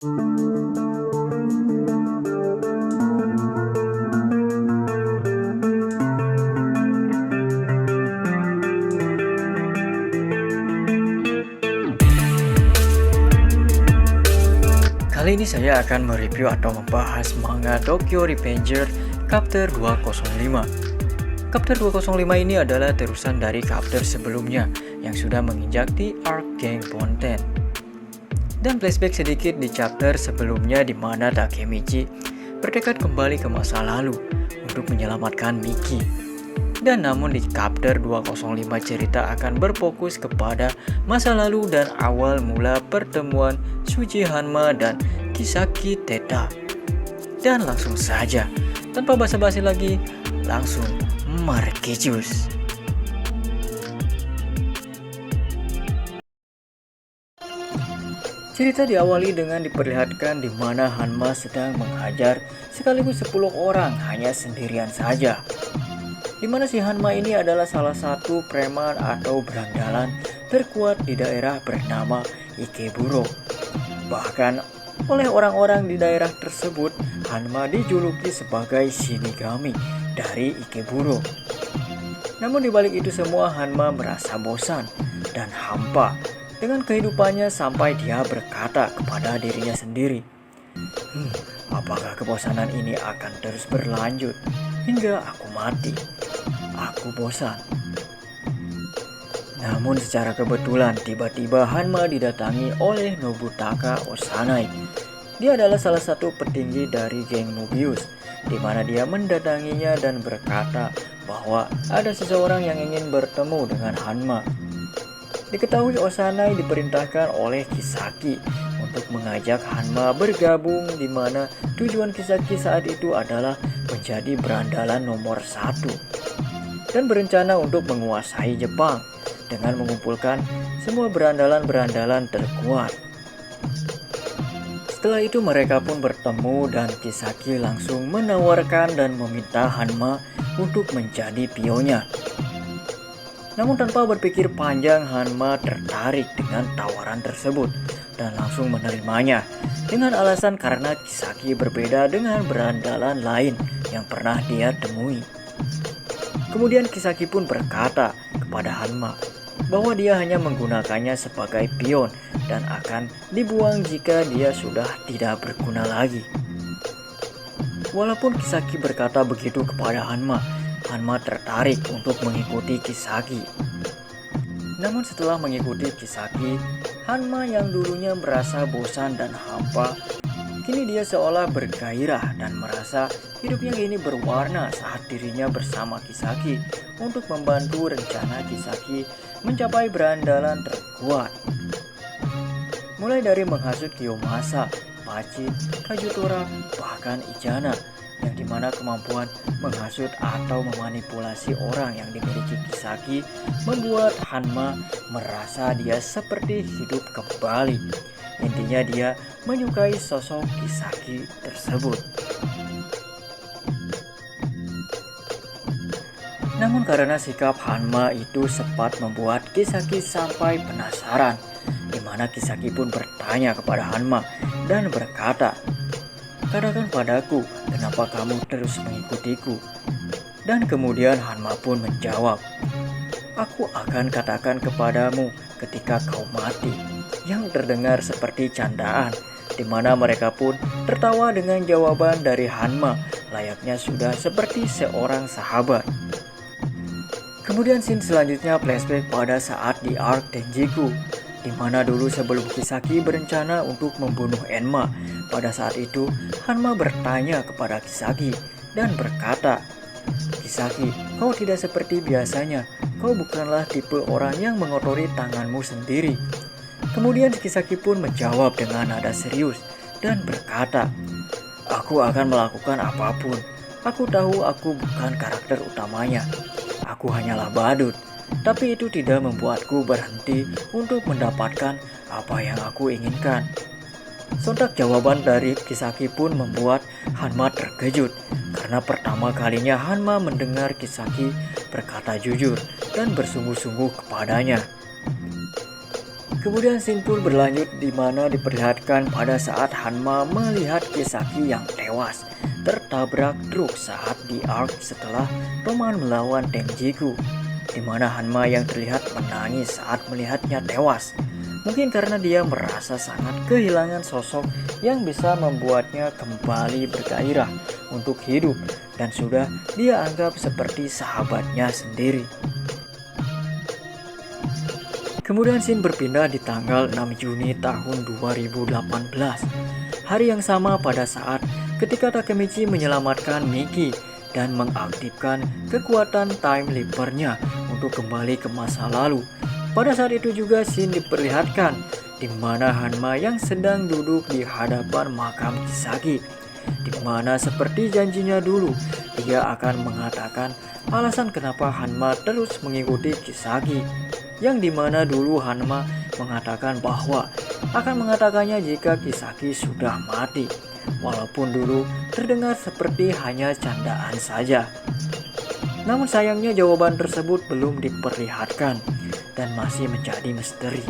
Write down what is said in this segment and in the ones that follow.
Kali ini saya akan mereview atau membahas manga Tokyo Revenger chapter 205. Chapter 205 ini adalah terusan dari chapter sebelumnya yang sudah menginjak di arc geng konten. Dan flashback sedikit di chapter sebelumnya di mana Takemichi bertekad kembali ke masa lalu untuk menyelamatkan Miki. Dan namun di chapter 205 cerita akan berfokus kepada masa lalu dan awal mula pertemuan Shuji Hanma dan Kisaki Teta. Dan langsung saja, tanpa basa-basi lagi, langsung markejus. Cerita diawali dengan diperlihatkan di mana Hanma sedang menghajar sekaligus 10 orang hanya sendirian saja. Di mana si Hanma ini adalah salah satu preman atau berandalan terkuat di daerah bernama Ikeburo. Bahkan oleh orang-orang di daerah tersebut, Hanma dijuluki sebagai Shinigami dari Ikeburo. Namun dibalik itu semua, Hanma merasa bosan dan hampa dengan kehidupannya sampai dia berkata kepada dirinya sendiri, apakah kebosanan ini akan terus berlanjut hingga aku mati? Aku bosan. Namun secara kebetulan tiba-tiba Hanma didatangi oleh Nobutaka Osanai. Dia adalah salah satu petinggi dari geng Mobius, di mana dia mendatanginya dan berkata bahwa ada seseorang yang ingin bertemu dengan Hanma. Diketahui Osanai diperintahkan oleh Kisaki untuk mengajak Hanma bergabung, di mana tujuan Kisaki saat itu adalah menjadi berandalan nomor 1 dan berencana untuk menguasai Jepang dengan mengumpulkan semua berandalan-berandalan terkuat. Setelah itu mereka pun bertemu dan Kisaki langsung menawarkan dan meminta Hanma untuk menjadi pionnya. Namun tanpa berpikir panjang, Hanma tertarik dengan tawaran tersebut dan langsung menerimanya dengan alasan karena Kisaki berbeda dengan berandalan lain yang pernah dia temui. Kemudian Kisaki pun berkata kepada Hanma bahwa dia hanya menggunakannya sebagai pion dan akan dibuang jika dia sudah tidak berguna lagi. Walaupun Kisaki berkata begitu kepada Hanma, Hanma tertarik untuk mengikuti Kisaki. Namun setelah mengikuti Kisaki, Hanma yang dulunya merasa bosan dan hampa, kini dia seolah bergairah dan merasa hidupnya kini berwarna saat dirinya bersama Kisaki untuk membantu rencana Kisaki mencapai berandalan terkuat. Mulai dari menghasut Kiyomasa, Pachin, Kajutora, bahkan Ijana, yang dimana kemampuan menghasut atau memanipulasi orang yang dimiliki Kisaki membuat Hanma merasa dia seperti hidup kembali. Intinya dia menyukai sosok Kisaki tersebut. Namun karena sikap Hanma itu sempat membuat Kisaki sampai penasaran, di mana Kisaki pun bertanya kepada Hanma dan berkata, "Katakan padaku, kenapa kamu terus mengikutiku?" Dan kemudian Hanma pun menjawab, "Aku akan katakan kepadamu ketika kau mati," yang terdengar seperti candaan, di mana mereka pun tertawa dengan jawaban dari Hanma, layaknya sudah seperti seorang sahabat. Kemudian scene selanjutnya flashback pada saat di arc Tenjiku, di mana dulu sebelum Kisaki berencana untuk membunuh Enma. Pada saat itu Hanma bertanya kepada Kisaki dan berkata, "Kisaki, kau tidak seperti biasanya. Kau bukanlah tipe orang yang mengotori tanganmu sendiri." Kemudian Kisaki pun menjawab dengan nada serius dan berkata, "Aku akan melakukan apapun. Aku tahu aku bukan karakter utamanya. Aku hanyalah badut, tapi itu tidak membuatku berhenti untuk mendapatkan apa yang aku inginkan." Sontak jawaban dari Kisaki pun membuat Hanma terkejut, karena pertama kalinya Hanma mendengar Kisaki berkata jujur dan bersungguh-sungguh kepadanya. Kemudian scene pun berlanjut di mana diperlihatkan pada saat Hanma melihat Kisaki yang tewas tertabrak truk saat di arc setelah Toman melawan Tenjiku, di mana Hanma yang terlihat menangis saat melihatnya tewas. Mungkin karena dia merasa sangat kehilangan sosok yang bisa membuatnya kembali bergairah untuk hidup dan sudah dia anggap seperti sahabatnya sendiri. Kemudian scene berpindah di tanggal 6 Juni tahun 2018. Hari yang sama pada saat ketika Takemichi menyelamatkan Miki dan mengaktifkan kekuatan time leaper-nya untuk kembali ke masa lalu. Pada saat itu juga scene diperlihatkan di mana Hanma yang sedang duduk di hadapan makam Kisaki, di mana seperti janjinya dulu dia akan mengatakan alasan kenapa Hanma terus mengikuti Kisaki, yang dimana dulu Hanma mengatakan bahwa akan mengatakannya jika Kisaki sudah mati, walaupun dulu terdengar seperti hanya candaan saja. Namun sayangnya jawaban tersebut belum diperlihatkan dan masih menjadi misteri.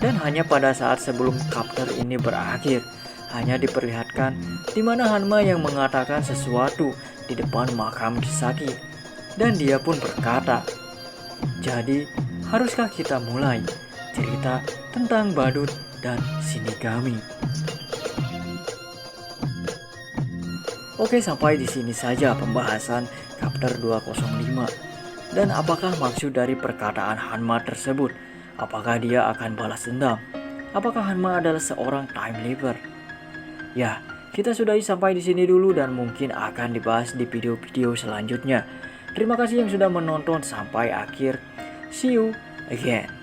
Dan hanya pada saat sebelum chapter ini berakhir, hanya diperlihatkan di mana Hanma yang mengatakan sesuatu di depan makam Kisaki, dan dia pun berkata, "Jadi, haruskah kita mulai cerita tentang badut dan shinigami?" Oke, sampai di sini saja pembahasan chapter 205. Dan apakah maksud dari perkataan Hanma tersebut? Apakah dia akan balas dendam? Apakah Hanma adalah seorang time leaper? Ya, kita sudahi sampai di sini dulu dan mungkin akan dibahas di video-video selanjutnya. Terima kasih yang sudah menonton sampai akhir. See you again.